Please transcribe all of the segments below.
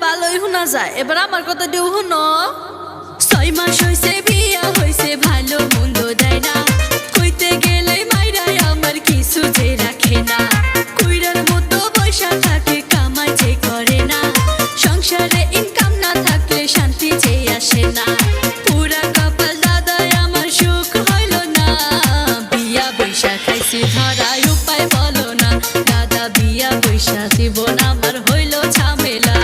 ভালোই শোনা যায়, এবার আমার কথা দিও শুনো। 6 মাস হইছে বিয়া হইছে, ভালো মন্দ দেয় না, কইতে গেলে মাইরাই আমার কিছু যে রাখে না। কুইরার মতো পয়সা থাকে, কামাই যে করে না, সংসারে ইনকাম না থাকলে শান্তি যে আসে না। পুরা কপাল দাদাই আমার সুখ হইল না, বিয়া বৈশা খাইছি ধরাই উপায় বলো না। দাদা বিয়া বৈশা জীবন আমার হইল ঝামেলা।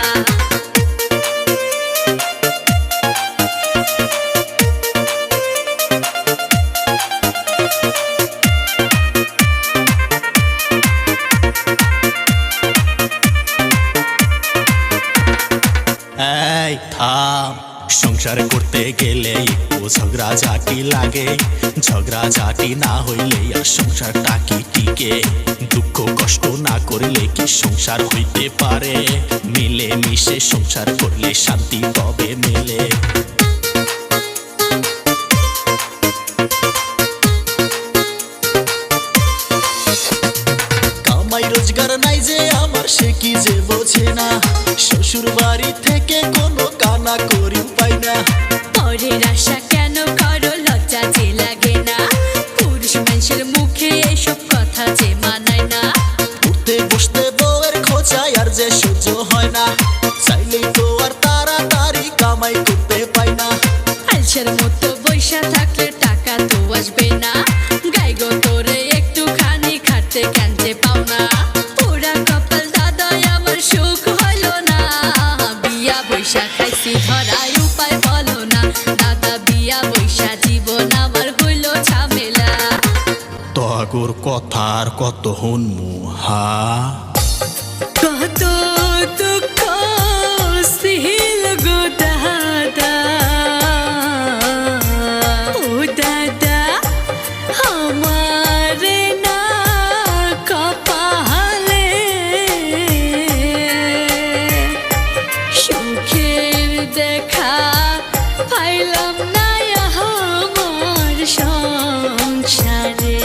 এই থাম, সংসার করতে গেলে একটু ঝগড়াঝাটি লাগে, ঝগড়াঝাটি না হইলে আর সংসারটা কি টিকে। দুঃখ কষ্ট না করলে কি সংসার হইতে পারে, মিলে মিশে সংসার করলে শান্তি তবে মেলে। কামাই রোজগার নাই যে আমার, সে কি যে বোঝে না, শ্বশুর বাড়ি থেকে কোনো কানা করি পাই না। পরের আশা কেন করো, লজ্জা যে লাগে না, পুরুষ মানুষের মুখে এসব কথা যে মানায় না। উঠতে বসতে বউয়ের খোঁচায় আর যে সহ্য হয় না, চাইলেই তো আর তাড়াতাড়ি কামাই করতে পাই না। আলসের মতো বৈশা থাকলে টাকা তো আসবে না, গাইগো তোরে একটুখানি খাটতে কেন যে পাও না। পুরা কপাল দাদাই আমার সুখ হইল না, বিয়া বৈশা খাইছি ধরাই উপায় বলো না। দাদা বিয়া বৈশা জীবন আমার হইল ঝামেলা। তগর কথার কত হনমু হা, কত দুঃখ সহিল গো দাদা, ও দাদা আমারে না কপালে, সুখের দেখা পাইলাম না আমার সংসারে।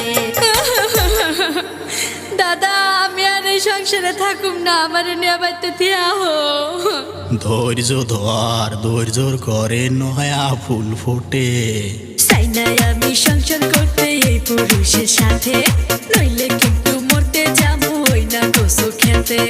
দাদা আমি আর এই সংসারে থাকুম না, আমার নিয়ে বাইতে থিয়া হো। ধৈর্য ধর, ধৈর্যর করে নয়া ফুল ফোটে। চাই না আমি সংসার করতে এই পুরুষের সাথে, নইলে কিন্তু মরতে যাবো ওই না কচু খেতে।